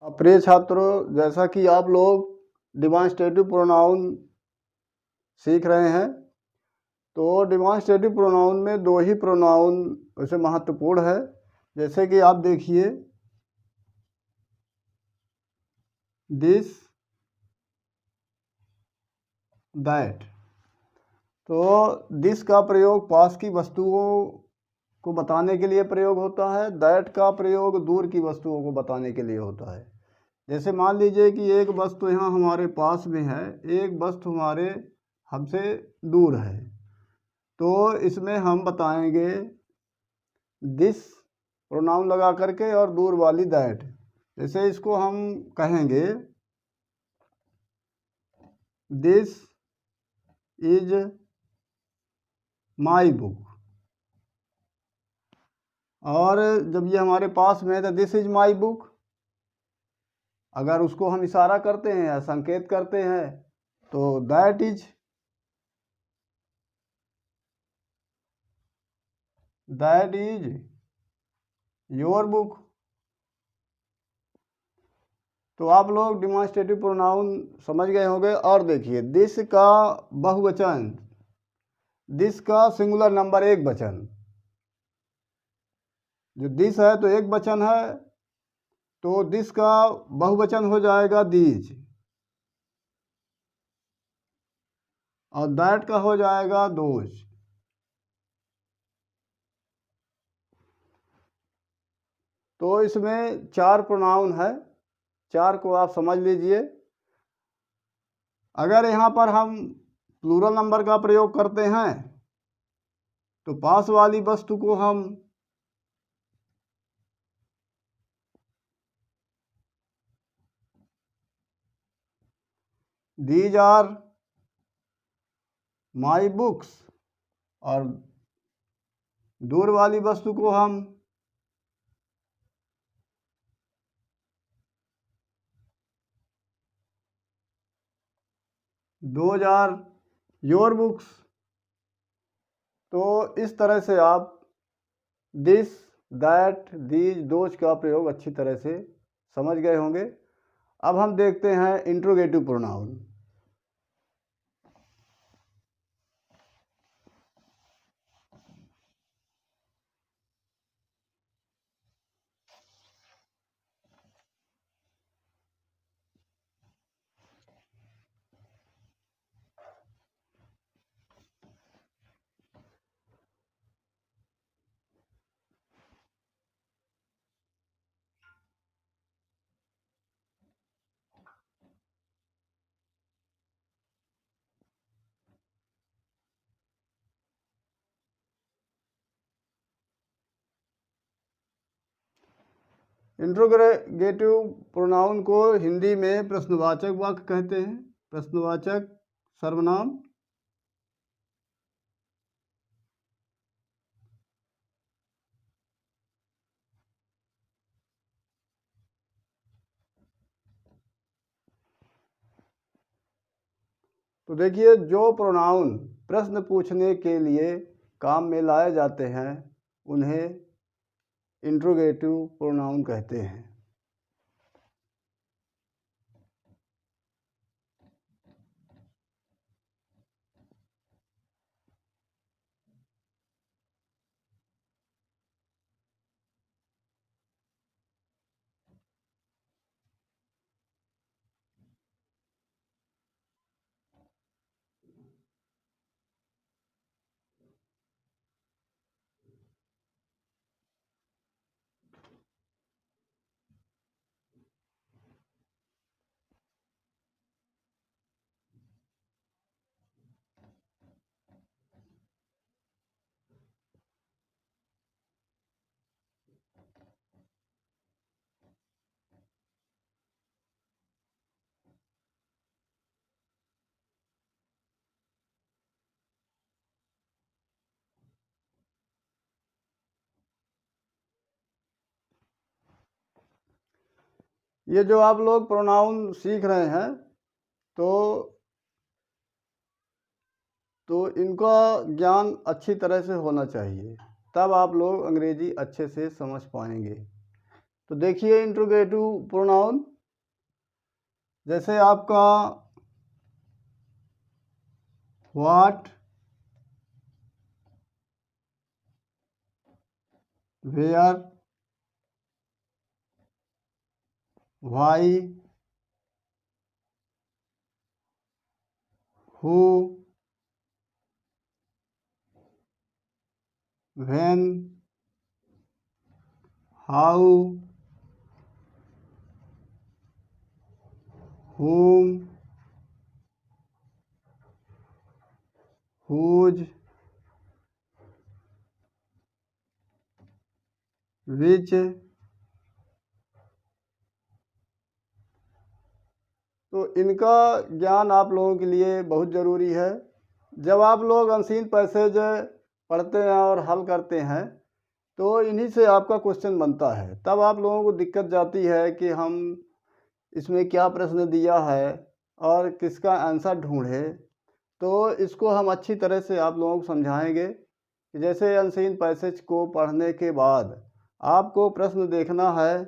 प्रिय छात्रों, जैसा कि आप लोग डिमॉन्स्ट्रेटिव प्रोनाउन सीख रहे हैं, तो डिमॉन्स्ट्रेटिव प्रोनाउन में दो ही प्रोनाउन वैसे महत्वपूर्ण है। जैसे कि आप देखिए, दिस, दैट। तो दिस का प्रयोग पास की वस्तुओं को बताने के लिए प्रयोग होता है, दैट का प्रयोग दूर की वस्तुओं को बताने के लिए होता है। जैसे मान लीजिए कि एक वस्तु यहाँ हमारे पास में है, एक वस्तु हमारे हमसे दूर है, तो इसमें हम बताएंगे दिस प्रोनाउन लगा करके और दूर वाली दैट। जैसे इसको हम कहेंगे दिस इज माई बुक, और जब ये हमारे पास में है तो दिस इज माई बुक। अगर उसको हम इशारा करते हैं या संकेत करते हैं तो दैट इज योर बुक। तो आप लोग डिमॉन्स्ट्रेटिव प्रोनाउन समझ गए होंगे। और देखिए, दिस का बहुवचन, दिस का सिंगुलर नंबर एक वचन, जो दिस है तो एक वचन है, तो दिस का बहुवचन हो जाएगा दीज, और दैट का हो जाएगा दोज। तो इसमें चार प्रोनाउन है, चार को आप समझ लीजिए। अगर यहाँ पर हम प्लूरल नंबर का प्रयोग करते हैं तो पास वाली वस्तु को हम दीज आर माई बुक्स, और दूर वाली वस्तु को हम दोज आर योर बुक्स। तो इस तरह से आप दिस, दैट, दीज, दोज का प्रयोग अच्छी तरह से समझ गए होंगे। अब हम देखते हैं इंट्रोगेटिव प्रोनाउन। इंट्रोगेटिव प्रोनाउन को हिंदी में प्रश्नवाचक वाक्य कहते हैं, प्रश्नवाचक सर्वनाम। तो देखिए, जो प्रोनाउन प्रश्न पूछने के लिए काम में लाए जाते हैं उन्हें इंट्रोगेटिव प्रोनाउन कहते हैं। ये जो आप लोग प्रोनाउन सीख रहे हैं तो इनका ज्ञान अच्छी तरह से होना चाहिए, तब आप लोग अंग्रेजी अच्छे से समझ पाएंगे। तो देखिए, इंट्रोगेटिव प्रोनाउन जैसे आपका what, where, why, who, when, how, whom, whose, which। तो इनका ज्ञान आप लोगों के लिए बहुत ज़रूरी है। जब आप लोग अनसीन पैसेज पढ़ते हैं और हल करते हैं तो इन्हीं से आपका क्वेश्चन बनता है। तब आप लोगों को दिक्कत जाती है कि हम इसमें क्या प्रश्न दिया है और किसका आंसर ढूंढे। तो इसको हम अच्छी तरह से आप लोगों को समझाएंगे कि जैसे अनसीन पैसेज को पढ़ने के बाद आपको प्रश्न देखना है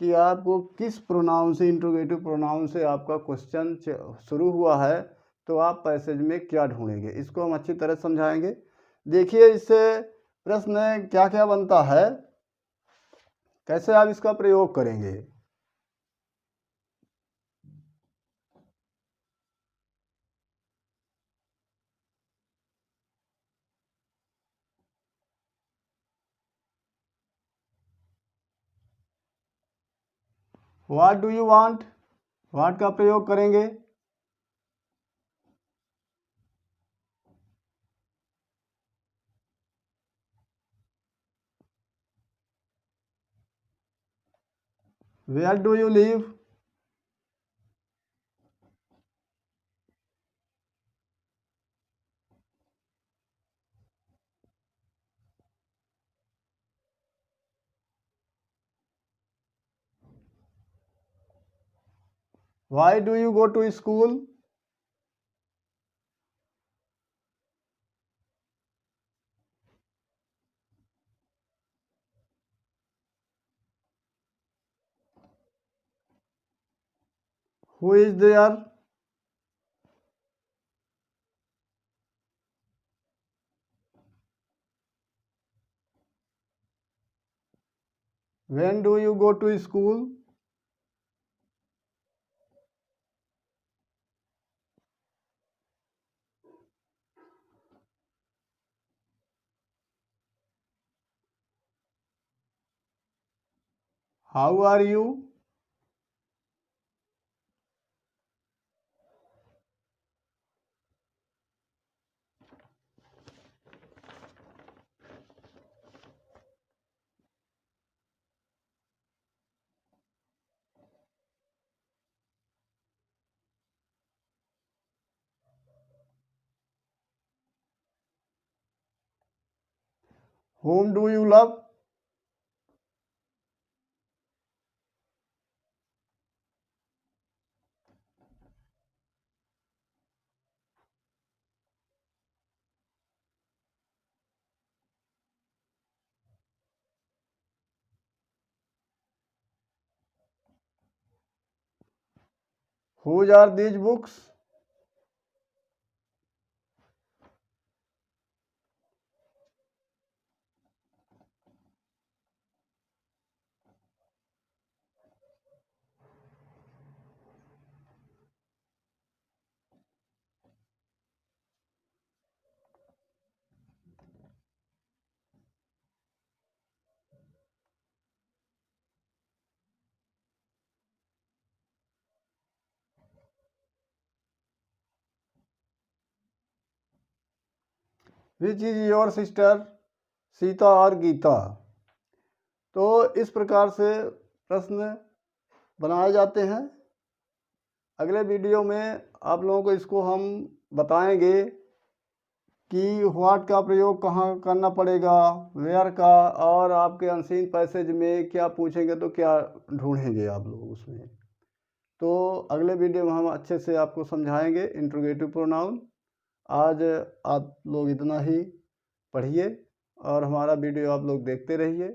कि आपको किस प्रोनाउन से, इंट्रोगेटिव प्रोनाउन से आपका क्वेश्चन शुरू हुआ है, तो आप पैसेज में क्या ढूंढेंगे, इसको हम अच्छी तरह समझाएंगे। देखिए इससे प्रश्न क्या क्या बनता है, कैसे आप इसका प्रयोग करेंगे। What do you want, what का प्रयोग करेंगे। Where do you live, why do you go to school, who is there, when do you go to school, how are you, whom do you love, whose are these books, which is your sister, Sita और गीता। तो इस प्रकार से प्रश्न बनाए जाते हैं। अगले वीडियो में आप लोगों को इसको हम बताएंगे कि व्हाट का प्रयोग कहाँ करना पड़ेगा, वेयर का, और आपके अनसीन पैसेज में क्या पूछेंगे तो क्या ढूंढेंगे आप लोग उसमें। तो अगले वीडियो में हम अच्छे से आपको समझाएंगे इंट्रोगेटिव प्रोनाउन। आज आप लोग इतना ही पढ़िए और हमारा वीडियो आप लोग देखते रहिए।